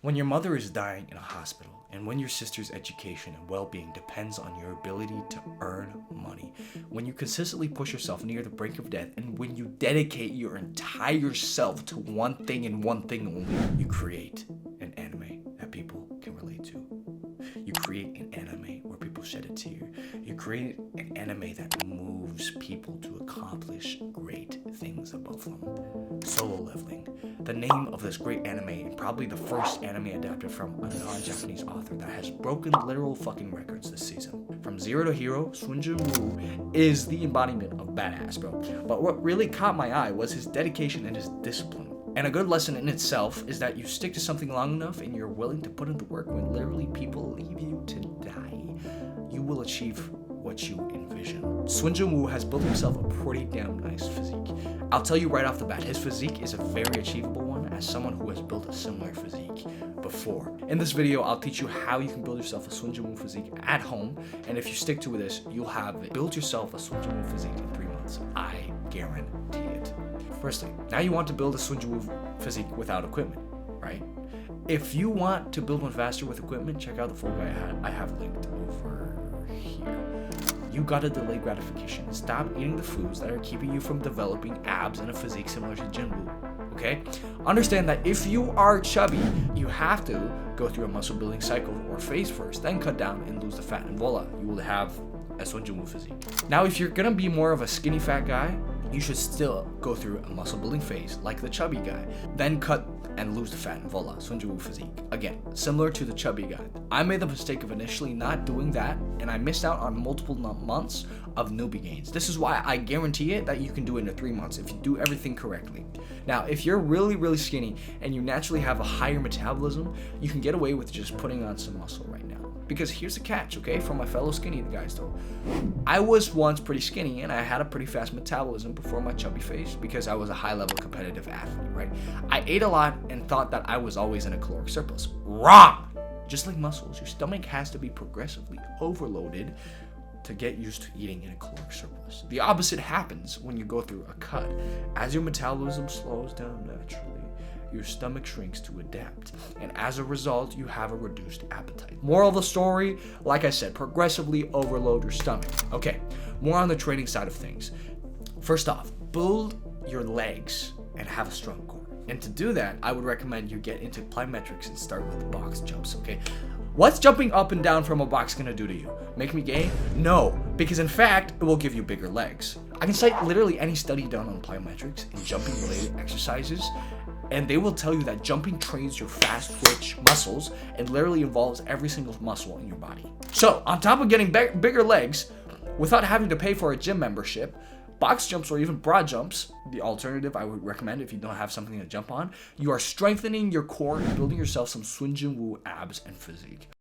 When your mother is dying in a hospital, and when your sister's education and well-being depends on your ability to earn money, when you consistently push yourself near the brink of death, and when you dedicate your entire self to one thing and one thing only, you create an anime that people can relate to. You create an anime where people shed a tear. You create an anime that moves people to accomplish great things above them. Solo Leveling, the name of this great anime, and probably the first anime adapted from a non-Japanese author that has broken literal fucking records this season. From zero to hero, SUNG JIN WOO is the embodiment of badass, bro. But what really caught my eye was his dedication and his discipline. And a good lesson in itself is that you stick to something long enough and you're willing to put in the work when literally people leave you to die, you will achieve what you envision. SUNG JIN WOO has built himself a pretty damn nice physique. I'll tell you right off the bat, his physique is a very achievable one as someone who has built a similar physique before. In this video, I'll teach you how you can build yourself a SUNG JIN WOO physique at home, and if you stick to this, you'll have built yourself a SUNG JIN WOO physique in 3 months. I guarantee it. Firstly, now you want to build a SUNG JIN WOO physique without equipment, right? If you want to build one faster with equipment, check out the full guide I have linked over here. You gotta delay gratification. Stop eating the foods that are keeping you from developing abs and a physique similar to Jin Woo, okay? Understand that if you are chubby, you have to go through a muscle building cycle or phase first, then cut down and lose the fat, and voila, you will have a SUNG JIN WOO physique. Now, if you're gonna be more of a skinny fat guy, you should still go through a muscle building phase like the chubby guy, then cut and lose the fat, and voila, SUNG JIN WOO physique. Again, similar to the chubby guy. I made the mistake of initially not doing that, and I missed out on multiple months of newbie gains. This is why I guarantee it that you can do it in 3 months if you do everything correctly. Now, if you're really skinny and you naturally have a higher metabolism, you can get away with just putting on some muscle right now. Because here's the catch, okay, for my fellow skinny guys though. I was once pretty skinny and I had a pretty fast metabolism before my chubby phase because I was a high-level competitive athlete, right? I ate a lot and thought that I was always in a caloric surplus. Wrong! Just like muscles, your stomach has to be progressively overloaded to get used to eating in a caloric surplus. The opposite happens when you go through a cut. As your metabolism slows down naturally, your stomach shrinks to adapt, and as a result, you have a reduced appetite. Moral of the story, like I said, progressively overload your stomach. Okay, more on the training side of things. First off, build your legs and have a strong core. And to do that, I would recommend you get into plyometrics and start with box jumps, okay? What's jumping up and down from a box gonna do to you? Make me gay? No, because in fact, it will give you bigger legs. I can cite literally any study done on plyometrics and jumping related exercises, and they will tell you that jumping trains your fast twitch muscles and literally involves every single muscle in your body. So, on top of getting bigger legs, without having to pay for a gym membership, box jumps or even broad jumps, the alternative I would recommend if you don't have something to jump on, you are strengthening your core and building yourself some SUNG JIN WOO abs and physique.